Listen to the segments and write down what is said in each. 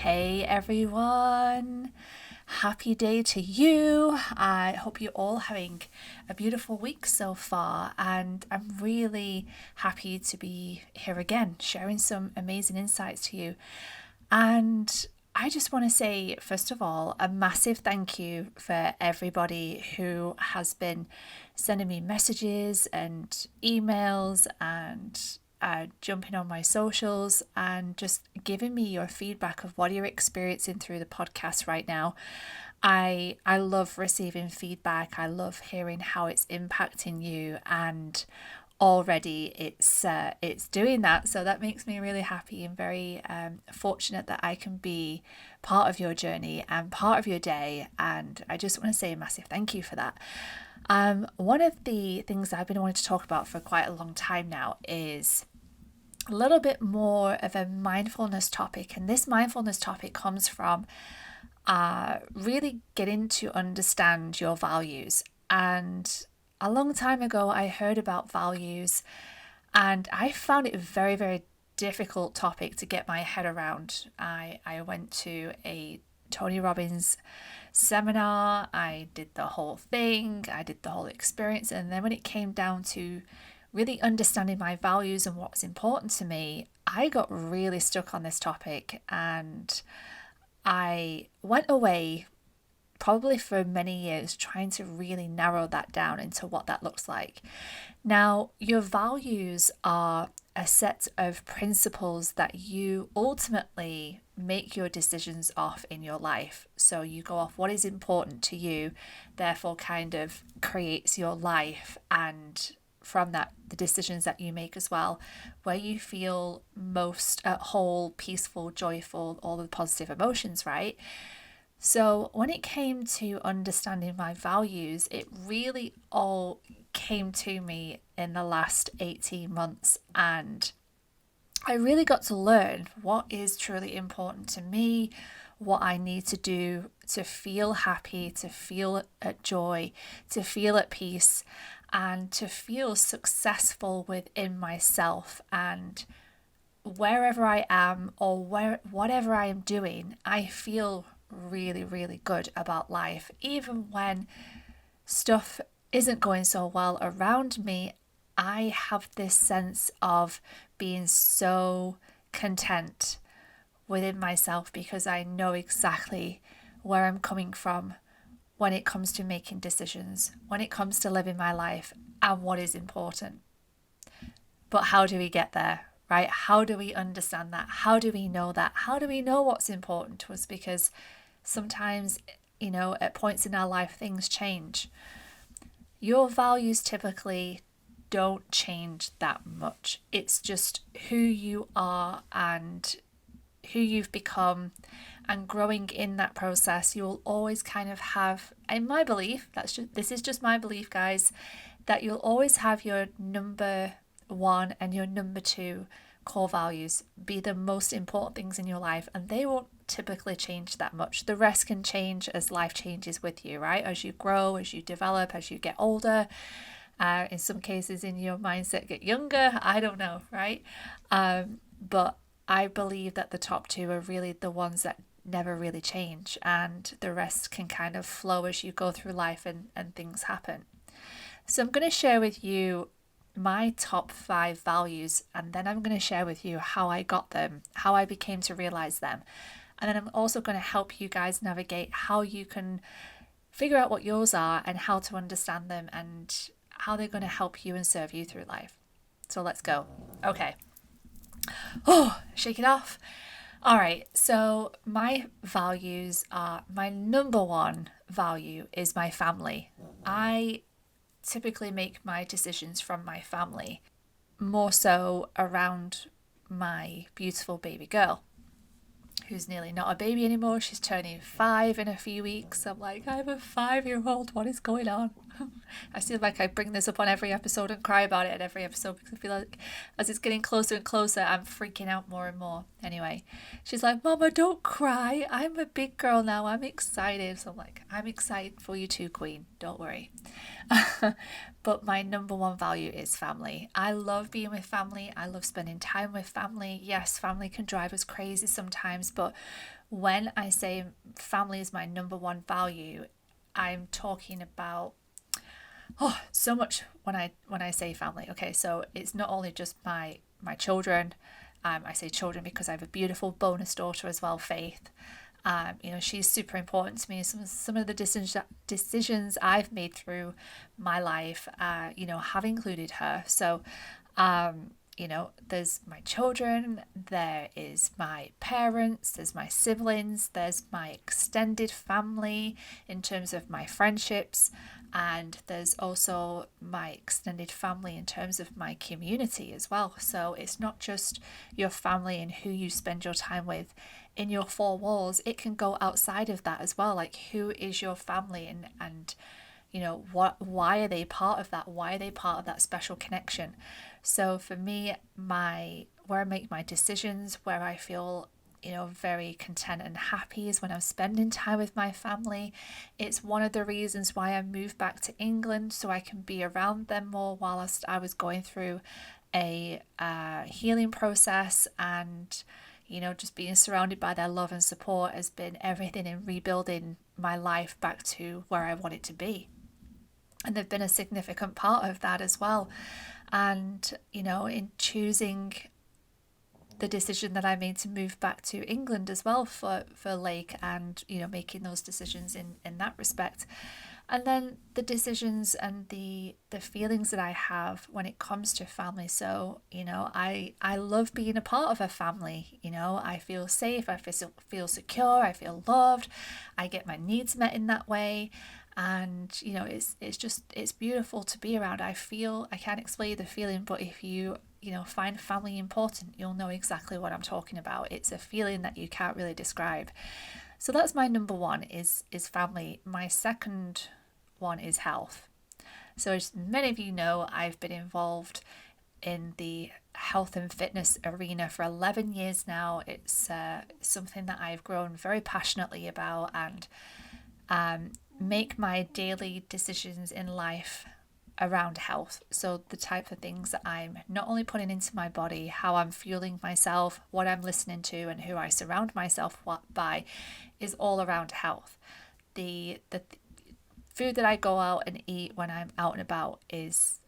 Hey everyone, happy day to you. I hope you're all having a beautiful week so far, and I'm really happy to be here again, sharing some amazing insights to you. And I just want to say, first of all, a massive thank you for everybody who has been sending me messages and emails and jumping on my socials and just giving me your feedback of what you're experiencing through the podcast right now. I love receiving feedback. I love hearing how it's impacting you, and already it's doing that. So that makes me really happy and very fortunate that I can be part of your journey and part of your day. And I just want to say a massive thank you for that. One of the things I've been wanting to talk about for quite a long time now is a little bit more of a mindfulness topic. And this mindfulness topic comes from really getting to understand your values. And a long time ago, I heard about values and I found it a very, very difficult topic to get my head around. I went to a Tony Robbins seminar, I did the whole thing, I did the whole experience. And then when it came down to really understanding my values and what's important to me, I got really stuck on this topic, and I went away probably for many years trying to really narrow that down into what that looks like. Now, your values are a set of principles that you ultimately make your decisions off in your life. So you go off what is important to you, therefore kind of creates your life, and from that, the decisions that you make as well, where you feel most at whole, peaceful, joyful, all the positive emotions, right? So when it came to understanding my values, it really all came to me in the last 18 months. And I really got to learn what is truly important to me, what I need to do to feel happy, to feel at joy, to feel at peace, and to feel successful within myself. And wherever I am or whatever I am doing, I feel really, really good about life. Even when stuff isn't going so well around me, I have this sense of being so content within myself because I know exactly where I'm coming from when it comes to making decisions, when it comes to living my life and what is important. But how do we get there, right? How do we understand that? How do we know that? How do we know what's important to us? Because sometimes, at points in our life, things change. Your values typically don't change that much. It's just who you are and who you've become, and growing in that process. You'll always kind of have, in my belief, this is just my belief, guys, that you'll always have your number one and your number two core values be the most important things in your life, and they won't typically change that much. The rest can change as life changes with you, right? As you grow, as you develop, as you get older. In some cases, in your mindset, get younger. I don't know, right? But I believe that the top two are really the ones that never really change, and the rest can kind of flow as you go through life and things happen. So I'm going to share with you my top 5 values, and then I'm going to share with you how I got them, how I became to realize them. And then I'm also going to help you guys navigate how you can figure out what yours are and how to understand them and how they're going to help you and serve you through life. So let's go. Okay. Oh, shake it off. All right. So my values are, my number one value is my family. I typically make my decisions from my family, more so around my beautiful baby girl, who's nearly not a baby anymore. She's turning 5 in a few weeks. I'm like, I have a 5-year-old. What is going on? I feel like I bring this up on every episode and cry about it at every episode because I feel like as it's getting closer and closer, I'm freaking out more and more. Anyway, she's like, Mama, don't cry. I'm a big girl now. I'm excited. So I'm like, I'm excited for you too, Queen. Don't worry. But my number one value is family. I love being with family. I love spending time with family. Yes, family can drive us crazy sometimes, but when I say family is my number one value, I'm talking about so much when I say family. Okay, so it's not only just my children. I say children because I have a beautiful bonus daughter as well, Faith. She's super important to me. Some of the decisions I've made through my life, have included her. So, there's my children, there is my parents, there's my siblings, there's my extended family in terms of my friendships, and there's also my extended family in terms of my community as well. So it's not just your family and who you spend your time with in your four walls, it can go outside of that as well. Like, who is your family, and why are they part of that? Why are they part of that special connection? So for me, where I make my decisions, where I feel very content and happy, is when I'm spending time with my family. It's one of the reasons why I moved back to England, so I can be around them more whilst I was going through a healing process. And just being surrounded by their love and support has been everything in rebuilding my life back to where I want it to be. And they've been a significant part of that as well. And, in choosing the decision that I made to move back to England as well for Lake, and, making those decisions in that respect. And then the decisions and the feelings that I have when it comes to family. So, I love being a part of a family. I feel safe, I feel secure, I feel loved, I get my needs met in that way. And, it's beautiful to be around. I can't explain the feeling, but if you, find family important, you'll know exactly what I'm talking about. It's a feeling that you can't really describe. So that's my number one is family. My second one is health. So as many of you know, I've been involved in the health and fitness arena for 11 years now. It's something that I've grown very passionately about, and make my daily decisions in life around health. So the type of things that I'm not only putting into my body, how I'm fueling myself, what I'm listening to, and who I surround myself by is all around health. The food that I go out and eat when I'm out and about is,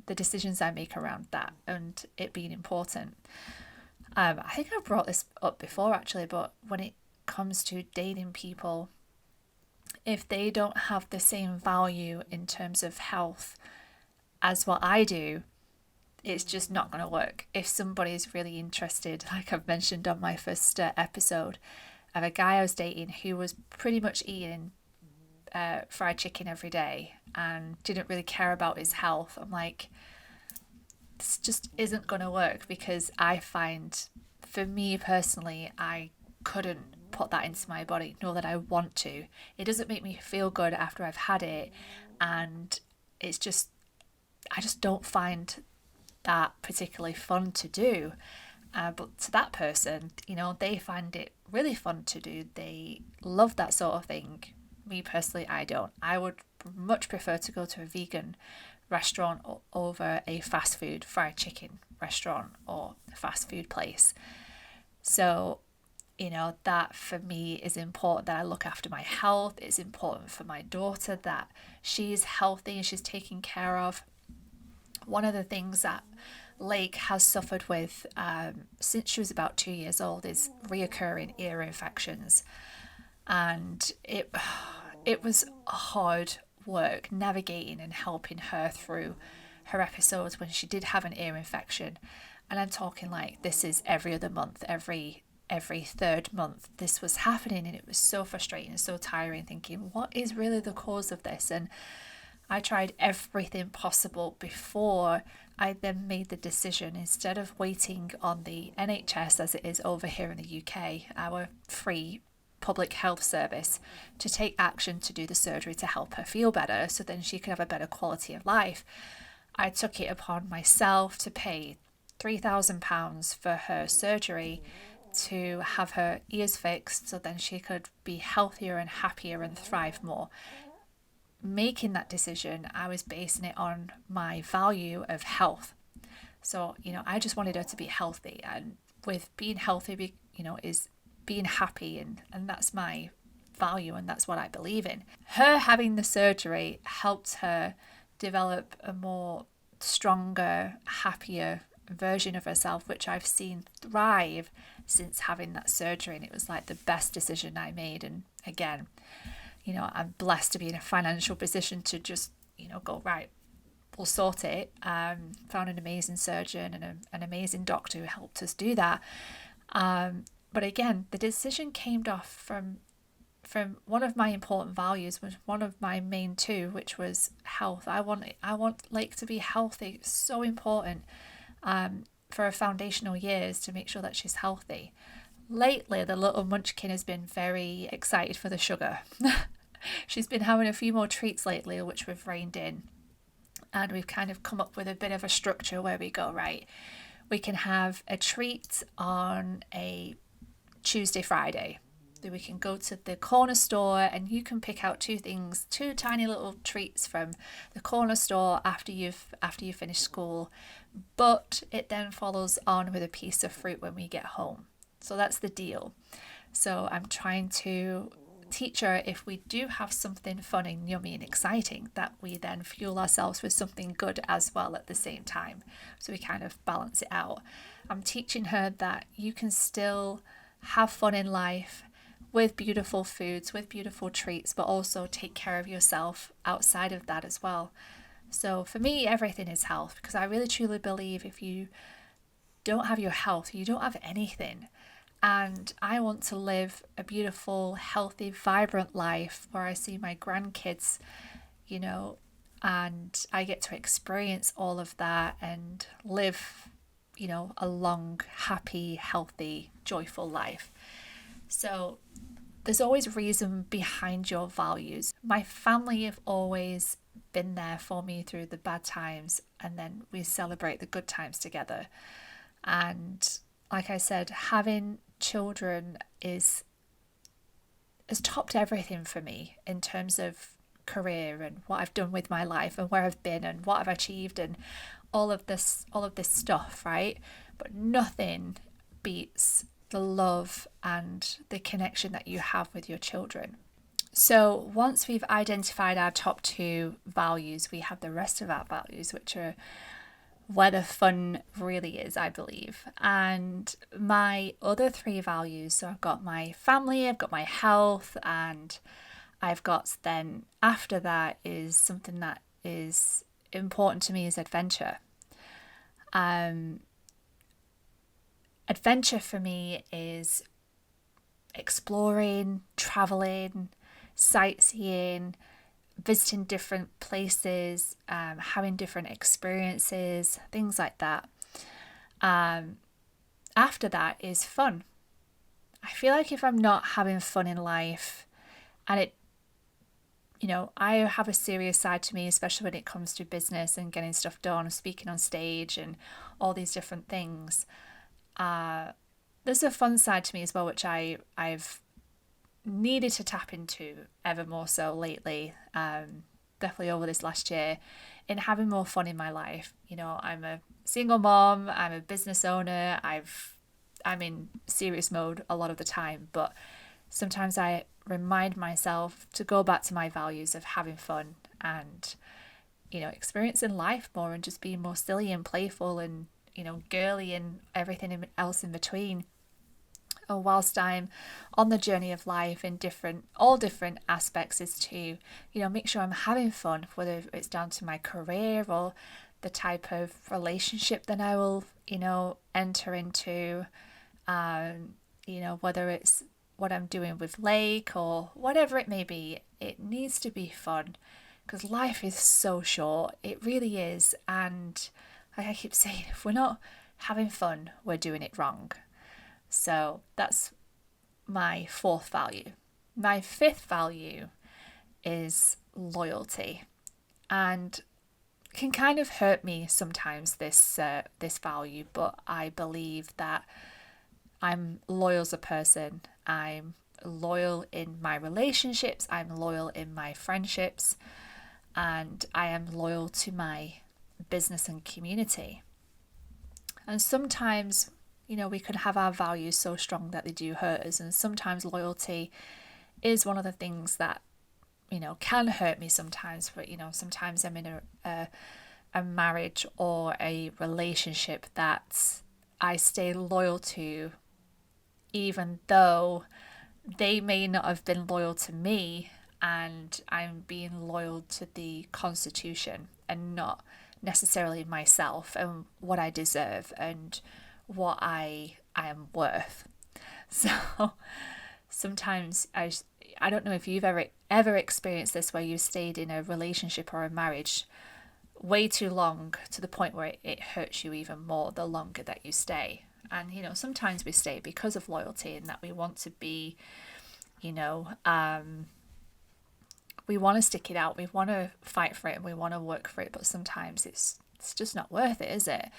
the decisions I make around that and it being important. I think I've brought this up before actually, but when it comes to dating people, if they don't have the same value in terms of health as what I do, it's just not going to work. If somebody's really interested, like I've mentioned on my first episode, of a guy I was dating who was pretty much eating fried chicken every day and didn't really care about his health, I'm like, this just isn't going to work, because I find, for me personally, I couldn't put that into my body, nor that I want to. It doesn't make me feel good after I've had it, and I just don't find that particularly fun to do. But to that person, they find it really fun to do. They love that sort of thing. Me personally, I don't. I would much prefer to go to a vegan restaurant over a fast food fried chicken restaurant or fast food place. So, that for me is important, that I look after my health. It's important for my daughter that she's healthy and she's taken care of. One of the things that Lake has suffered with since she was about 2 years old is reoccurring ear infections. And it was hard work navigating and helping her through her episodes when she did have an ear infection. And I'm talking like, this is every other month, every third month this was happening, and it was so frustrating and so tiring, thinking, what is really the cause of this? And I tried everything possible before I then made the decision, instead of waiting on the NHS, as it is over here in the UK, our free public health service to take action to do the surgery to help her feel better so then she could have a better quality of life. I took it upon myself to pay £3,000 for her surgery to have her ears fixed so then she could be healthier and happier and thrive more. Making that decision, I was basing it on my value of health. So, I just wanted her to be healthy, and with being healthy, is being happy, and that's my value, and that's what I believe in. Her having the surgery helped her develop a more stronger, happier version of herself, which I've seen thrive since having that surgery, and it was like the best decision I made. And again, I'm blessed to be in a financial position to just, go, right, we'll sort it. Found an amazing surgeon and an amazing doctor who helped us do that. But again, the decision came off from one of my important values, was one of my main two, which was health. I want Lake to be healthy. It's so important for her foundational years to make sure that she's healthy. Lately, the little munchkin has been very excited for the sugar. She's been having a few more treats lately, which we've reined in. And we've kind of come up with a bit of a structure where we go, right, we can have a treat on a Tuesday, Friday. Then we can go to the corner store and you can pick out two tiny little treats from the corner store after you finish school. But it then follows on with a piece of fruit when we get home. So that's the deal. So I'm trying to teach her, if we do have something fun and yummy and exciting, that we then fuel ourselves with something good as well at the same time. So we kind of balance it out. I'm teaching her that you can still have fun in life with beautiful foods, with beautiful treats, but also take care of yourself outside of that as well. So for me, everything is health, because I really truly believe if you don't have your health, you don't have anything. And I want to live a beautiful, healthy, vibrant life where I see my grandkids, and I get to experience all of that and live, a long, happy, healthy, joyful life. So there's always reason behind your values. My family have always been there for me through the bad times, and then we celebrate the good times together. And like I said, having children has topped everything for me in terms of career and what I've done with my life and where I've been and what I've achieved and all of this stuff, right? But nothing beats the love and the connection that you have with your children. So once we've identified our top two values, we have the rest of our values, which are where the fun really is, I believe. And my other three values, so I've got my family, I've got my health, and I've got then after that is something that is important to me is adventure. Adventure for me is exploring, traveling, sightseeing, visiting different places, having different experiences, things like that. After that is fun. I feel like if I'm not having fun in life, and I have a serious side to me, especially when it comes to business and getting stuff done, speaking on stage and all these different things. There's a fun side to me as well, which I've needed to tap into ever more so lately, definitely over this last year, in having more fun in my life. I'm a single mom, I'm a business owner, I'm in serious mode a lot of the time, but sometimes I remind myself to go back to my values of having fun and experiencing life more and just being more silly and playful and girly and everything else in between. Whilst I'm on the journey of life in all different aspects, is to make sure I'm having fun, whether it's down to my career or the type of relationship that I will enter into, whether it's what I'm doing with Lake or whatever it may be. It needs to be fun because life is so short. It really is. And like I keep saying, if we're not having fun, we're doing it wrong. So that's my fourth value. My fifth value is loyalty, and can kind of hurt me sometimes, this value, but I believe that I'm loyal as a person. I'm loyal in my relationships, I'm loyal in my friendships, and I am loyal to my business and community. And sometimes, we can have our values so strong that they do hurt us, and sometimes loyalty is one of the things that can hurt me sometimes. But sometimes I'm in a marriage or a relationship that I stay loyal to, even though they may not have been loyal to me, and I'm being loyal to the Constitution and not necessarily myself and what I deserve and what I am worth. So sometimes I don't know if you've ever experienced this, where you stayed in a relationship or a marriage way too long to the point where it hurts you even more the longer that you stay. And sometimes we stay because of loyalty, and that we want to be, we want to stick it out, we want to fight for it, and we want to work for it, but sometimes it's just not worth it, is it?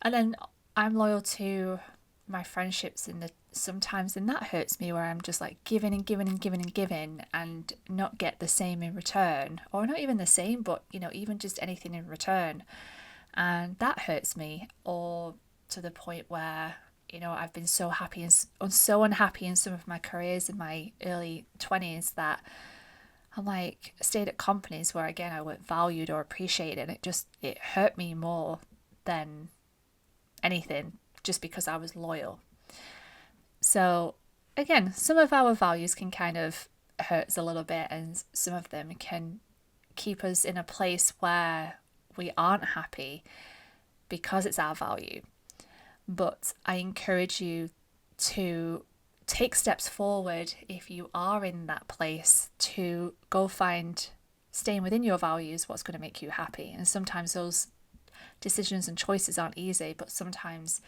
And then I'm loyal to my friendships, and sometimes then that hurts me, where I'm just like giving and giving and giving and giving and not get the same in return, or not even the same, but even just anything in return, and that hurts me. Or to the point where I've been so happy and so unhappy in some of my careers in my early 20s that I'm like, stayed at companies where again I weren't valued or appreciated, and it hurt me more than anything, just because I was loyal. So again, some of our values can kind of hurt us a little bit, and some of them can keep us in a place where we aren't happy because it's our value. But I encourage you to take steps forward if you are in that place, to go find, staying within your values, what's going to make you happy. And sometimes those decisions and choices aren't easy, but sometimes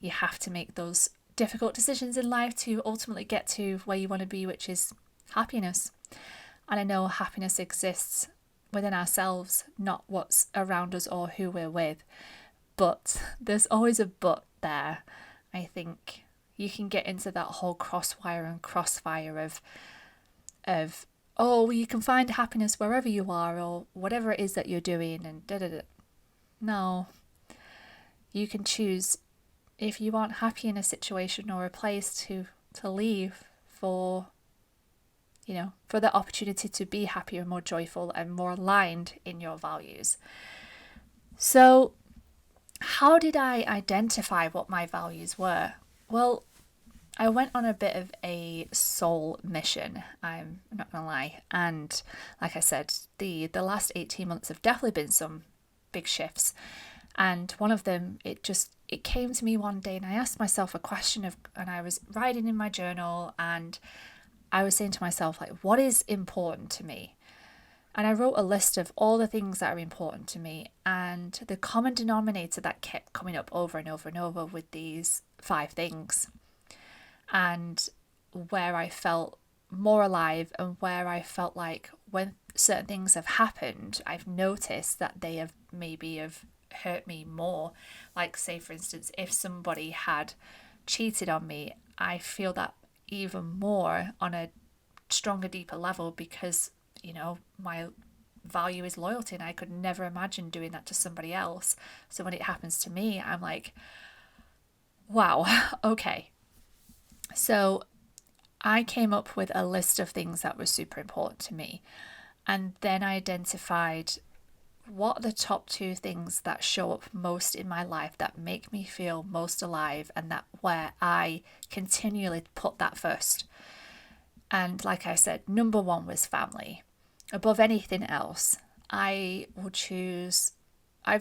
you have to make those difficult decisions in life to ultimately get to where you want to be, which is happiness. And I know happiness exists within ourselves, not what's around us or who we're with. But there's always a but there. I think you can get into that whole crossfire of oh, well, you can find happiness wherever you are, or whatever it is that you're doing, and da da da. No, you can choose, if you aren't happy in a situation or a place, to leave for for the opportunity to be happier, more joyful, and more aligned in your values. So how did I identify what my values were? Well, I went on a bit of a soul mission, I'm not gonna lie. And like I said, the last 18 months have definitely been some big shifts. And one of them, it came to me one day, and I asked myself a question and I was writing in my journal, and I was saying to myself, like, what is important to me? And I wrote a list of all the things that are important to me, and the common denominator that kept coming up over and over and over with these 5 things, and where I felt more alive, and where I felt like when certain things have happened, I've noticed that they have hurt me more. Like, say for instance, if somebody had cheated on me, I feel that even more on a stronger, deeper level, because my value is loyalty, and I could never imagine doing that to somebody else. So when it happens to me, I'm like, wow, okay. So I came up with a list of things that were super important to me, and then I identified what are the top 2 things that show up most in my life, that make me feel most alive, and that where I continually put that first. And like I said, number 1 was family. Above anything else, I've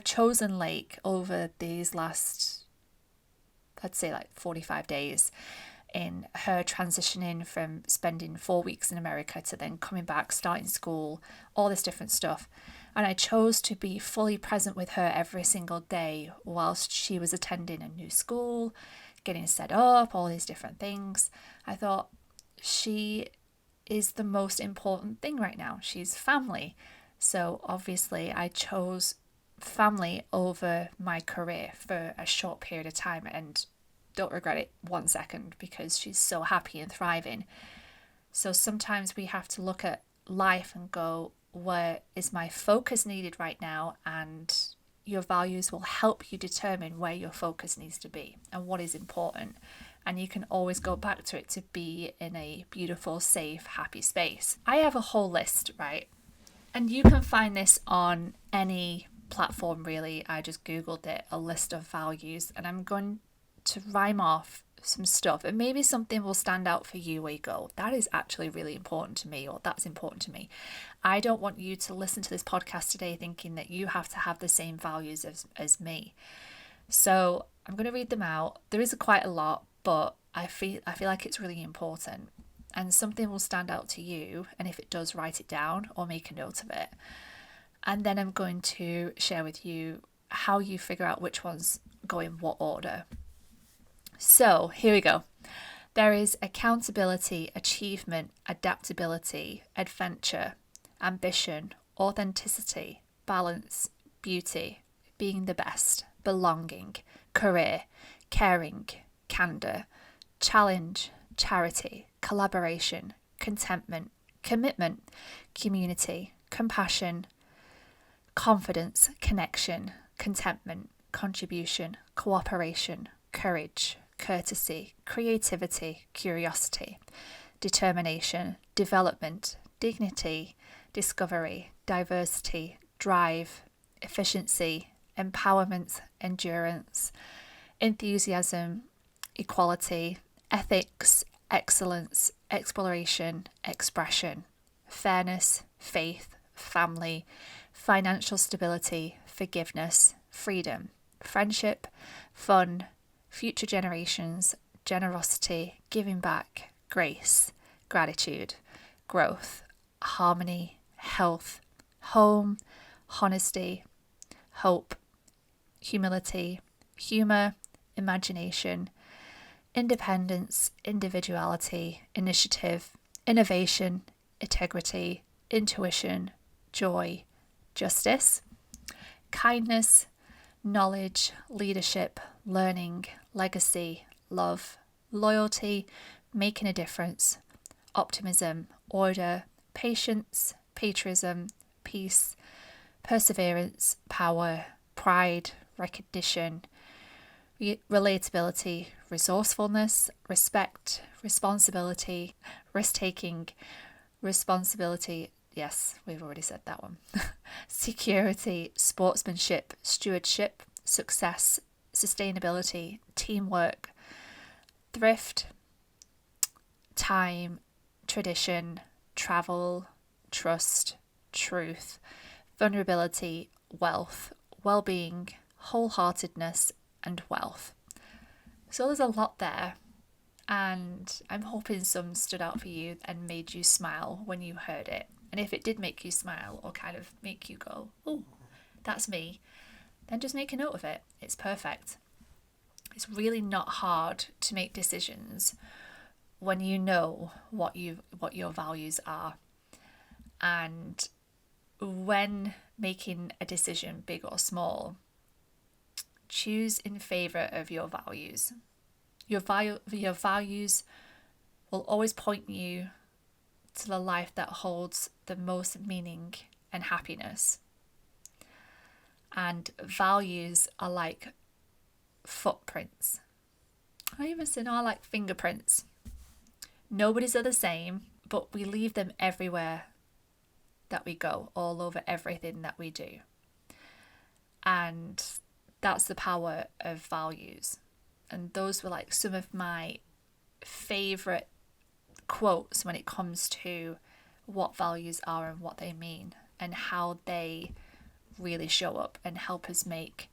chosen Lake over these last, let's say, like 45 days, in her transitioning from spending 4 weeks in America to then coming back, starting school, all this different stuff. And I chose to be fully present with her every single day whilst she was attending a new school, getting set up, all these different things. I thought, she is the most important thing right now. She's family. So obviously I chose family over my career for a short period of time, and don't regret it 1 second, because she's so happy and thriving. So sometimes we have to look at life and go, where is my focus needed right now? And your values will help you determine where your focus needs to be and what is important. And you can always go back to it to be in a beautiful, safe, happy space. I have a whole list, right? And you can find this on any platform, really. I just Googled it, a list of values, and I'm going to rhyme off some stuff, and maybe something will stand out for you where you go, that is actually really important to me, or that's important to me. I don't want you to listen to this podcast today thinking that you have to have the same values as me. So I'm going to read them out. There is quite a lot, but I feel like it's really important, and something will stand out to you, and if it does, write it down or make a note of it. And then I'm going to share with you how you figure out which ones go in what order. So here we go. There is accountability, achievement, adaptability, adventure, ambition, authenticity, balance, beauty, being the best, belonging, career, caring, candor, challenge, charity, collaboration, contentment, commitment, community, compassion, confidence, connection, contentment, contribution, cooperation, courage, courtesy, creativity, curiosity, determination, development, dignity, discovery, diversity, drive, efficiency, empowerment, endurance, enthusiasm, equality, ethics, excellence, exploration, expression, fairness, faith, family, financial stability, forgiveness, freedom, friendship, fun, future generations, generosity, giving back, grace, gratitude, growth, harmony, health, home, honesty, hope, humility, humor, imagination, independence, individuality, initiative, innovation, integrity, intuition, joy, justice, kindness, knowledge, leadership, learning, legacy, love, loyalty, making a difference, optimism, order, patience, patriotism, peace, perseverance, power, pride, recognition, relatability, resourcefulness, respect, responsibility, risk-taking, responsibility, yes, we've already said that one, security, sportsmanship, stewardship, success, sustainability, teamwork, thrift, time, tradition, travel, trust, truth, vulnerability, wealth, well-being, wholeheartedness, and wealth. So there's a lot there, and I'm hoping some stood out for you and made you smile when you heard it. And if it did make you smile or kind of make you go, oh, that's me, then just make a note of it. It's perfect. It's really not hard to make decisions when you know what your values are. And when making a decision, big or small, choose in favour of your values. Your values will always point you to the life that holds the most meaning and happiness. And values are like footprints. I even say, no, I like fingerprints. Nobody's are the same, but we leave them everywhere that we go, all over everything that we do. And that's the power of values. And those were like some of my favourite quotes when it comes to what values are and what they mean and how they really show up and help us make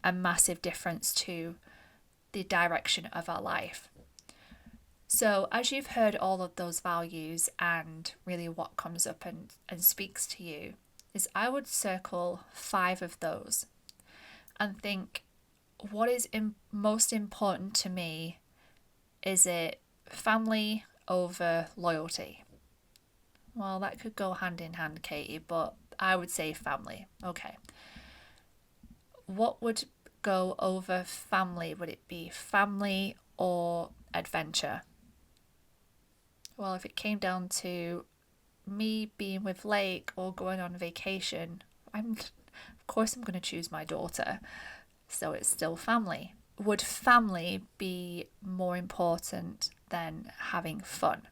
a massive difference to the direction of our life. So as you've heard all of those values and really what comes up and speaks to you, is I would circle 5 of those and think, what is most important to me? Is it family over loyalty? Well, that could go hand in hand, Katie, but I would say family. Okay. What would go over family? Would it be family or adventure? Well, if it came down to me being with Lake or going on vacation, of course I'm going to choose my daughter. So it's still family. Would family be more important than having fun?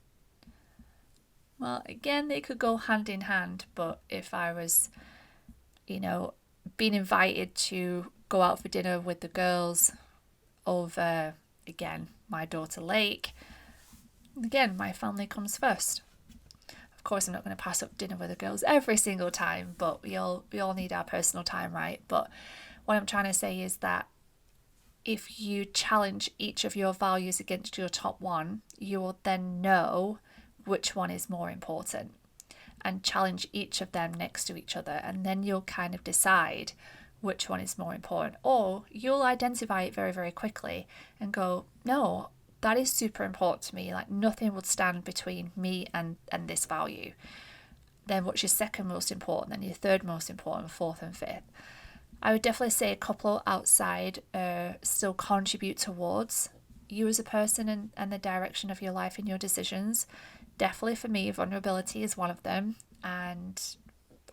Well, again, they could go hand in hand, but if I was, being invited to go out for dinner with the girls over, again, my daughter Lake, again, my family comes first. Of course, I'm not going to pass up dinner with the girls every single time, but we all need our personal time, right? But what I'm trying to say is that if you challenge each of your values against your top one, you will then know which one is more important and challenge each of them next to each other. And then you'll kind of decide which one is more important. Or you'll identify it very, very quickly and go, no, that is super important to me. Like nothing would stand between me and this value. Then what's your second most important? Then your third most important, fourth and fifth. I would definitely say a couple outside still contribute towards you as a person and the direction of your life and your decisions. Definitely for me, vulnerability is one of them. And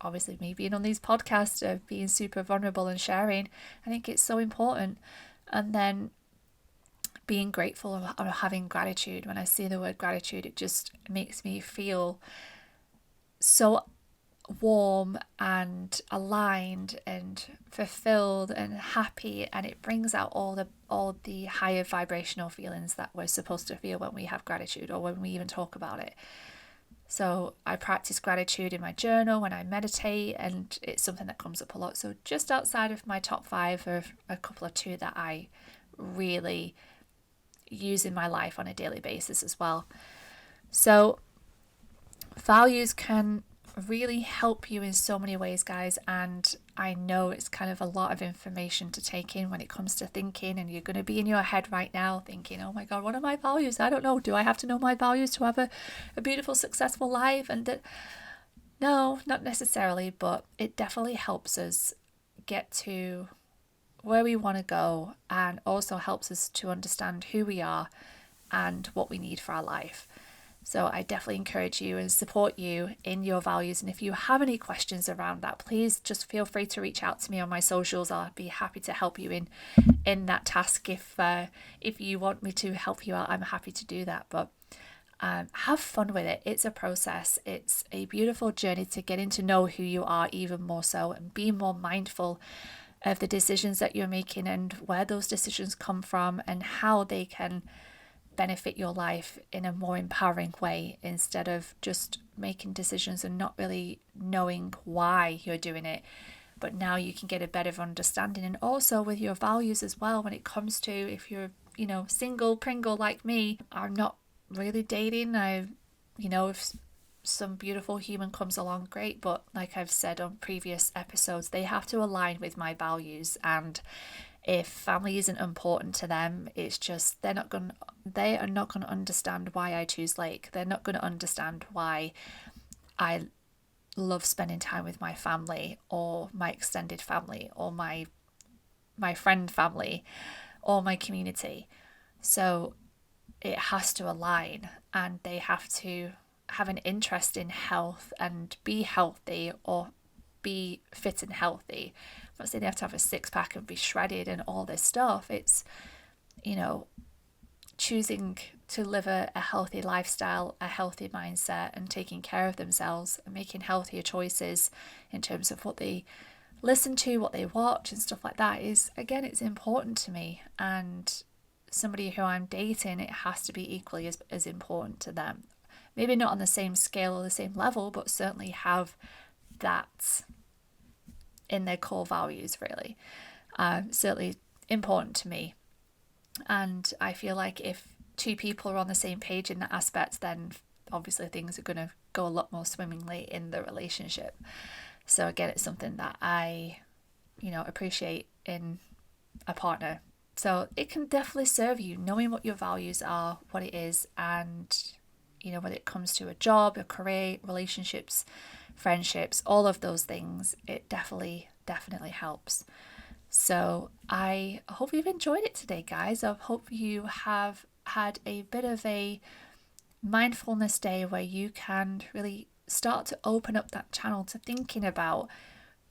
obviously me being on these podcasts of being super vulnerable and sharing, I think it's so important. And then being grateful or having gratitude. When I say the word gratitude, it just makes me feel so warm and aligned and fulfilled and happy, and it brings out all the higher vibrational feelings that we're supposed to feel when we have gratitude or when we even talk about it. So I practice gratitude in my journal when I meditate, and it's something that comes up a lot. So just outside of my top 5 are a couple of 2 that I really use in my life on a daily basis as well. So values can really help you in so many ways, guys, and I know it's kind of a lot of information to take in when it comes to thinking, and you're going to be in your head right now thinking, oh my god, what are my values? I don't know. Do I have to know my values to have a beautiful, successful life? And no, not necessarily, but it definitely helps us get to where we want to go, and also helps us to understand who we are and what we need for our life. So I definitely encourage you and support you in your values. And if you have any questions around that, please just feel free to reach out to me on my socials. I'll be happy to help you in that task. If you want me to help you out, I'm happy to do that. But have fun with it. It's a process. It's a beautiful journey to getting to know who you are even more so, and be more mindful of the decisions that you're making and where those decisions come from and how they can benefit your life in a more empowering way, instead of just making decisions and not really knowing why you're doing it. But now you can get a better understanding, and also with your values as well, when it comes to, if you're single Pringle like me, I'm not really dating. If some beautiful human comes along, great, but like I've said on previous episodes, they have to align with my values. And if family isn't important to them, it's just they are not going to understand why I choose Lake. They're not going to understand why I love spending time with my family, or my extended family, or my friend family, or my community. So it has to align, and they have to have an interest in health and be healthy, or be fit and healthy. I'm not saying they have to have a 6-pack and be shredded and all this stuff. It's, choosing to live a healthy lifestyle, a healthy mindset, and taking care of themselves and making healthier choices in terms of what they listen to, what they watch and stuff like that is, again, it's important to me. And somebody who I'm dating, it has to be equally as important to them. Maybe not on the same scale or the same level, but certainly have that in their core values, really. Certainly important to me. And I feel like if 2 people are on the same page in that aspect, then obviously things are going to go a lot more swimmingly in the relationship. So again, it's something that I, appreciate in a partner. So it can definitely serve you, knowing what your values are, what it is, and when it comes to a job, a career, relationships, friendships, all of those things, it definitely helps. So I hope you've enjoyed it today, guys. I hope you have had a bit of a mindfulness day where you can really start to open up that channel to thinking about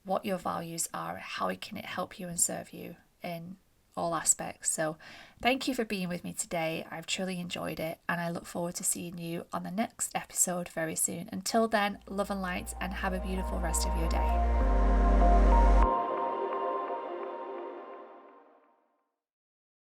what your values are, how can it help you and serve you in all aspects. So thank you for being with me today. I've truly enjoyed it, and I look forward to seeing you on the next episode very soon. Until then, love and light, and have a beautiful rest of your day.